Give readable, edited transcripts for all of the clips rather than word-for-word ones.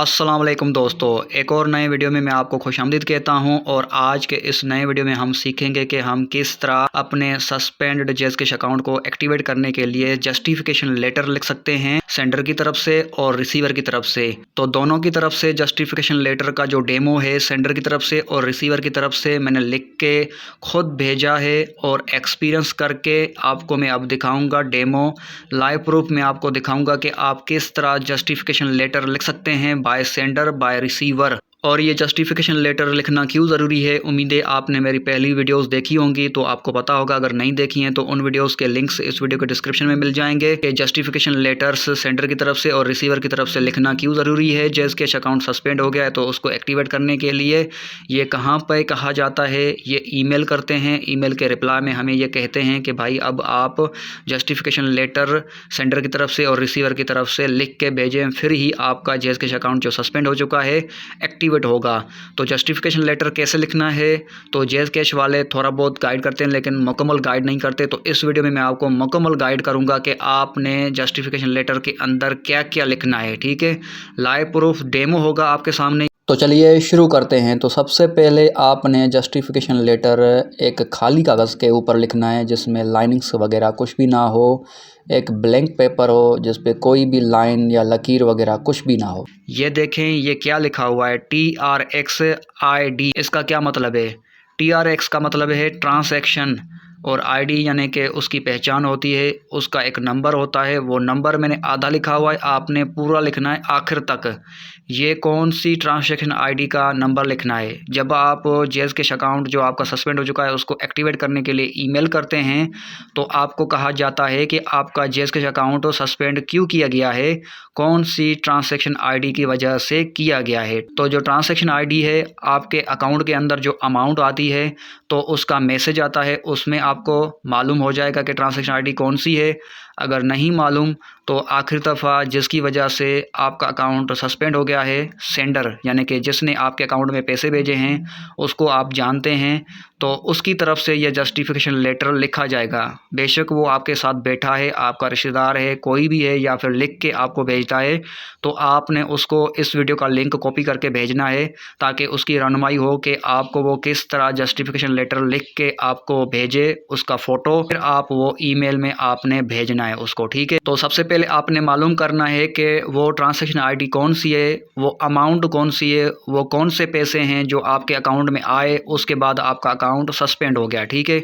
अस्सलाम वालेकुम दोस्तों, एक और नए वीडियो में मैं आपको खुशामदीद कहता हूं। और आज के इस नए वीडियो में हम सीखेंगे कि हम किस तरह अपने सस्पेंडेड जैज़कैश अकाउंट को एक्टिवेट करने के लिए जस्टिफिकेशन लेटर लिख सकते हैं, सेंडर की तरफ से और रिसीवर की तरफ से। तो दोनों की तरफ से जस्टिफिकेशन लेटर का जो डेमो है, सेंडर की तरफ से और रिसीवर की तरफ से मैंने लिख के खुद भेजा है और एक्सपीरियंस करके आपको मैं अब दिखाऊंगा डेमो लाइव प्रूफ में आपको दिखाऊंगा कि आप किस तरह जस्टिफिकेशन लेटर लिख सकते हैं बाय सेंडर बाय रिसीवर। और ये जस्टिफिकेशन लेटर लिखना क्यों ज़रूरी है, उम्मीद है आपने मेरी पहली वीडियोस देखी होंगी तो आपको पता होगा। अगर नहीं देखी हैं तो उन वीडियोस के लिंक्स इस वीडियो के डिस्क्रिप्शन में मिल जाएंगे कि जस्टिफिकेशन लेटर्स सेंडर की तरफ से और रिसीवर की तरफ से लिखना क्यों ज़रूरी है। जैज़कैश अकाउंट सस्पेंड हो गया है तो उसको एक्टिवेट करने के लिए ये कहाँ पर कहा जाता है, ये ईमेल करते हैं। ईमेल के रिप्लाई में हमें ये कहते हैं कि भाई अब आप जस्टिफिकेशन लेटर सेंडर की तरफ से और रिसीवर की तरफ से लिख के भेजें, फिर ही आपका जैज़कैश अकाउंट जो सस्पेंड हो चुका है एक्टिवेट होगा। तो जस्टिफिकेशन लेटर कैसे लिखना है, तो जैज़कैश वाले थोड़ा बहुत गाइड करते हैं लेकिन मुकम्मल गाइड नहीं करते। तो इस वीडियो में मैं आपको मुकम्मल गाइड करूंगा कि आपने जस्टिफिकेशन लेटर के अंदर क्या क्या लिखना है। ठीक है, लाइव प्रूफ डेमो होगा आपके सामने। तो चलिए शुरू करते हैं। तो सबसे पहले आपने जस्टिफिकेशन लेटर एक खाली कागज़ के ऊपर लिखना है जिसमें लाइनिंग्स वगैरह कुछ भी ना हो, एक ब्लैंक पेपर हो जिस पे कोई भी लाइन या लकीर वगैरह कुछ भी ना हो। ये देखें, ये क्या लिखा हुआ है, TRXID। इसका क्या मतलब है? TRX का मतलब है ट्रांसैक्शन और ID यानी कि उसकी पहचान होती है, उसका एक नंबर होता है। वो नंबर मैंने आधा लिखा हुआ है, आपने पूरा लिखना है आखिर तक। ये कौन सी ट्रांसैक्शन ID का नंबर लिखना है? जब आप जैज़कैश अकाउंट जो आपका सस्पेंड हो चुका है उसको एक्टिवेट करने के लिए ईमेल करते हैं तो आपको कहा जाता है कि आपका जैज़कैश अकाउंट सस्पेंड क्यों किया गया है, कौन सी ट्रांसैक्शन ID की वजह से किया गया है। तो जो ट्रांसैक्शन ID है, आपके अकाउंट के अंदर जो अमाउंट आती है तो उसका मैसेज आता है, उसमें आपको मालूम हो जाएगा कि ट्रांसैक्शन ID कौन सी है। अगर नहीं मालूम तो आखिरी दफ़ा जिसकी वजह से आपका अकाउंट सस्पेंड हो गया है, सेंडर यानी कि जिसने आपके अकाउंट में पैसे भेजे हैं, उसको आप जानते हैं तो उसकी तरफ से यह जस्टिफिकेशन लेटर लिखा जाएगा। बेशक वो आपके साथ बैठा है, आपका रिश्तेदार है, कोई भी है, या फिर लिख के आपको भेजता है, तो आपने उसको इस वीडियो का लिंक कॉपी करके भेजना है ताकि उसकी रहनुमाई हो कि आपको वो किस तरह जस्टिफिकेशन लेटर लिख के आपको भेजे, उसका फ़ोटो, फिर आप वो ईमेल में आपने भेजना है उसको। ठीक है, तो सबसे पहले आपने मालूम करना है कि वो ट्रांसैक्शन ID कौन सी है, वो अमाउंट कौन सी है, वो कौन से पैसे हैं जो आपके अकाउंट में आए उसके बाद आपका अकाउंट सस्पेंड हो गया। ठीक है,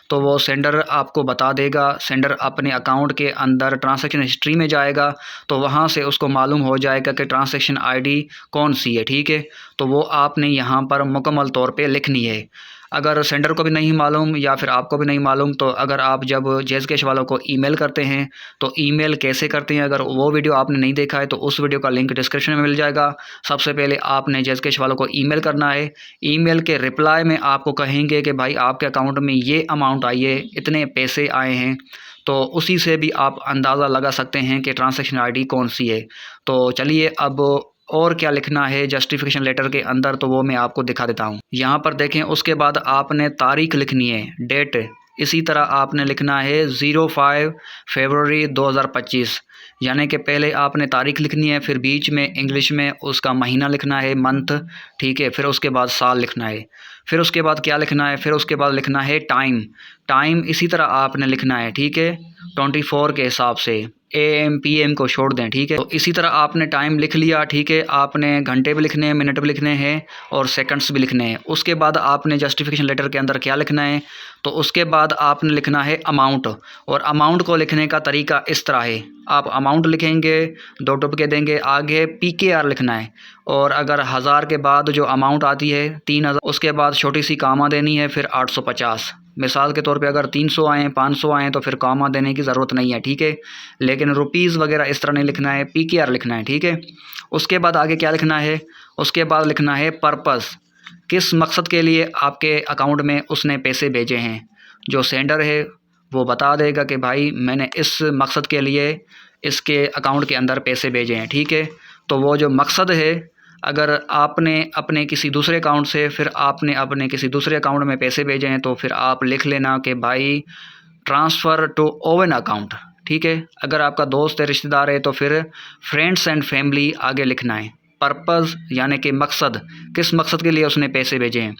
तो वो सेंडर आपको बता देगा। सेंडर अपने अकाउंट के अंदर ट्रांसैक्शन हिस्ट्री में जाएगा तो वहाँ से उसको मालूम हो जाएगा कि ट्रांसैक्शन ID कौन सी है। ठीक है, तो वो आपने यहाँ पर मुकम्मल तौर पे लिखनी है। अगर सेंडर को भी नहीं मालूम या फिर आपको भी नहीं मालूम तो अगर आप जब जैज़कैश वालों को ईमेल करते हैं तो ईमेल कैसे करते हैं, अगर वो वीडियो आपने नहीं देखा है तो उस वीडियो का लिंक डिस्क्रिप्शन में मिल जाएगा। सबसे पहले आपने जैज़कैश वालों को ईमेल करना है। ईमेल के रिप्लाई में आपको कहेंगे कि भाई आपके अकाउंट में ये अमाउंट आई है, इतने पैसे आए हैं। तो उसी से भी आप अंदाज़ा लगा सकते हैं कि ट्रांसैक्शन ID कौन सी है। तो चलिए अब और क्या लिखना है जस्टिफिकेशन लेटर के अंदर, तो वो मैं आपको दिखा देता हूँ। यहाँ पर देखें, उसके बाद आपने तारीख लिखनी है, डेट। इसी तरह आपने लिखना है 05 फरवरी 2025, यानी कि पहले आपने तारीख लिखनी है, फिर बीच में इंग्लिश में उसका महीना लिखना है, मंथ। ठीक है, फिर उसके बाद साल लिखना है। फिर उसके बाद क्या लिखना है, फिर उसके बाद लिखना है टाइम। टाइम इसी तरह आपने लिखना है। ठीक है, 24 के हिसाब से, AM PM को छोड़ दें। ठीक है, तो इसी तरह आपने टाइम लिख लिया। ठीक है, आपने घंटे भी लिखने हैं, मिनट भी लिखने हैं और सेकंड्स भी लिखने हैं। उसके बाद आपने जस्टिफिकेशन लेटर के अंदर क्या लिखना है, तो उसके बाद आपने लिखना है अमाउंट। और अमाउंट को लिखने का तरीका इस तरह है, आप अमाउंट लिखेंगे, 2 टुपके देंगे, आगे PKR लिखना है। और अगर 1000 के बाद जो अमाउंट आती है 3000, उसके बाद छोटी सी कामा देनी है, फिर 850। मिसाल के तौर पे अगर 300 आएँ, 500 आएँ तो फिर कामा देने की ज़रूरत नहीं है। ठीक है, लेकिन रुपीज़ वगैरह इस तरह नहीं लिखना है, PKR लिखना है। ठीक है, उसके बाद आगे क्या लिखना है, उसके बाद लिखना है पर्पस, किस मकसद के लिए आपके अकाउंट में उसने पैसे भेजे हैं। जो सेंडर है वो बता देगा कि भाई मैंने इस मकसद के लिए इसके अकाउंट के अंदर पैसे भेजे हैं। ठीक है, तो वो जो मकसद है, अगर आपने अपने किसी दूसरे अकाउंट से फिर आपने अपने किसी दूसरे अकाउंट में पैसे भेजे हैं तो फिर आप लिख लेना कि भाई ट्रांसफ़र टू ओवन अकाउंट। ठीक है, अगर आपका दोस्त है, रिश्तेदार है, तो फिर फ्रेंड्स एंड फैमिली आगे लिखना है। पर्पज़ यानी कि मकसद, किस मकसद के लिए उसने पैसे भेजे हैं।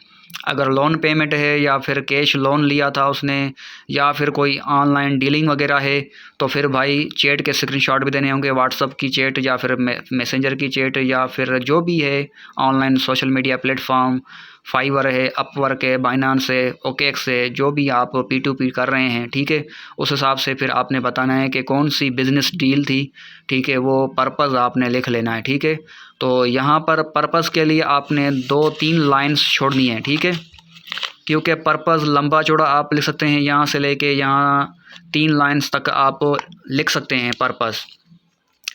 अगर लोन पेमेंट है या फिर कैश लोन लिया था उसने या फिर कोई ऑनलाइन डीलिंग वगैरह है, तो फिर भाई चैट के स्क्रीनशॉट भी देने होंगे, व्हाट्सअप की चैट या फिर मैसेंजर की चैट या फिर जो भी है online social media platform, Fiverr है, अपवर्क है, बाइनांस है, ओकेएक्स है, जो भी आप P2P कर रहे हैं, ठीक है, उस हिसाब से फिर आपने बताना है कि कौन सी बिज़नेस डील थी, ठीक है, वो पर्पज़ आपने लिख लेना है, ठीक है। तो यहाँ पर पर्पज़ के लिए आपने 2-3 लाइन्स छोड़नी है, ठीक है, क्योंकि पर्पज़ लंबा चौड़ा आप लिख सकते हैं, यहाँ से लेके यहाँ 3 लाइन्स तक आप लिख सकते हैं पर्पज़।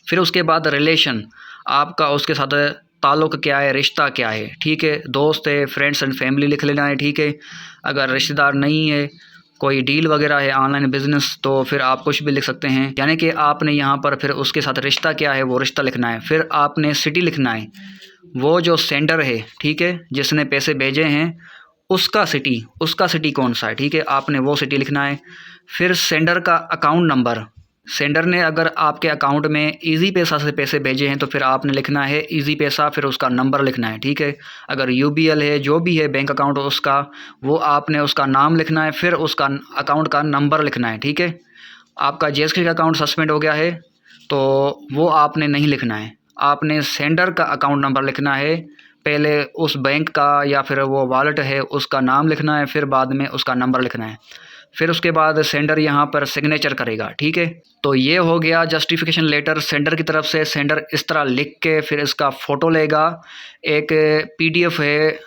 फिर उसके बाद रिलेशन, आपका उसके साथ ताल्लुक़ क्या है, रिश्ता क्या है, ठीक है, दोस्त है, फ्रेंड्स एंड फैमिली लिख लेना है, ठीक है। अगर रिश्तेदार नहीं है, कोई डील वगैरह है ऑनलाइन बिज़नेस, तो फिर आप कुछ भी लिख सकते हैं, यानी कि आपने यहाँ पर फिर उसके साथ रिश्ता क्या है वो रिश्ता लिखना है। फिर आपने सिटी लिखना है, वो जो सेंडर है, ठीक है, जिसने पैसे भेजे हैं उसका सिटी कौन सा है, ठीक है, आपने वो सिटी लिखना है। फिर सेंडर का अकाउंट नंबर, सेंडर ने अगर आपके अकाउंट में ईजी पैसा से पैसे भेजे हैं तो फिर आपने लिखना है ईजी पैसा, फिर उसका नंबर लिखना है, ठीक है। अगर यूबीएल है, जो भी है बैंक अकाउंट उसका, वो आपने उसका नाम लिखना है, फिर उसका अकाउंट का नंबर लिखना है, ठीक है। आपका जीएसके का अकाउंट सस्पेंड हो गया है तो वो आपने नहीं लिखना है, आपने सेंडर का अकाउंट नंबर लिखना है, पहले उस बैंक का या फिर वो वॉलेट है उसका नाम लिखना है, फिर बाद में उसका नंबर लिखना है। फिर उसके बाद सेंडर यहाँ पर सिग्नेचर करेगा, ठीक है। तो ये हो गया जस्टिफिकेशन लेटर सेंडर की तरफ से। सेंडर इस तरह लिख के फिर इसका फ़ोटो लेगा, एक PDF है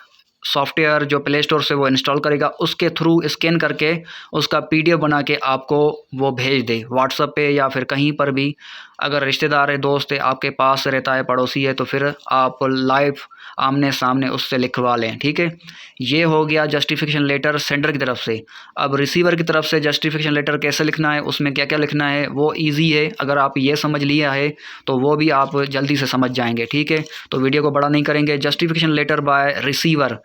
सॉफ्टवेयर जो प्ले स्टोर से वो इंस्टॉल करेगा, उसके थ्रू स्कैन करके उसका PDF बना के आपको वो भेज दे व्हाट्सएप पे या फिर कहीं पर भी। अगर रिश्तेदार है, दोस्त है, आपके पास रहता है, पड़ोसी है, तो फिर आप लाइव आमने सामने उससे लिखवा लें, ठीक है। ये हो गया जस्टिफिकेशन लेटर सेंडर की तरफ से। अब रिसीवर की तरफ से जस्टिफिकेशन लेटर कैसे लिखना है, उसमें क्या क्या लिखना है, वो ईजी है। अगर आप ये समझ लिया है तो वो भी आप जल्दी से समझ जाएंगे, ठीक है। तो वीडियो को बड़ा नहीं करेंगे। Justification letter by receiver,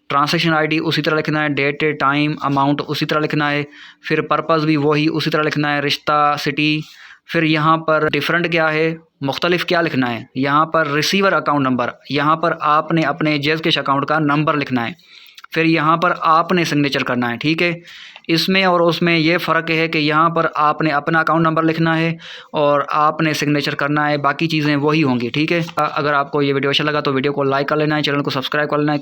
transaction ID उसी तरह लिखना है, डेट, टाइम, अमाउंट उसी तरह लिखना है, फिर पर्पज़ भी वही उसी तरह लिखना है, रिश्ता, सिटी। फिर यहाँ पर डिफरेंट क्या है, मुख्तलिफ क्या लिखना है, यहाँ पर रिसीवर अकाउंट नंबर, यहाँ पर आपने अपने जैज़ कैश अकाउंट का नंबर लिखना है, फिर यहाँ पर आपने सिग्नेचर करना है, ठीक है। इसमें और उसमें ये फ़र्क है कि यहाँ पर आपने अपना अकाउंट नंबर लिखना है और आपने सिग्नेचर करना है, बाकी चीज़ें वही होंगी, ठीक है। अगर आपको ये वीडियो अच्छा लगा तो वीडियो को लाइक कर लेना है, चैनल को सब्सक्राइब कर लेना है।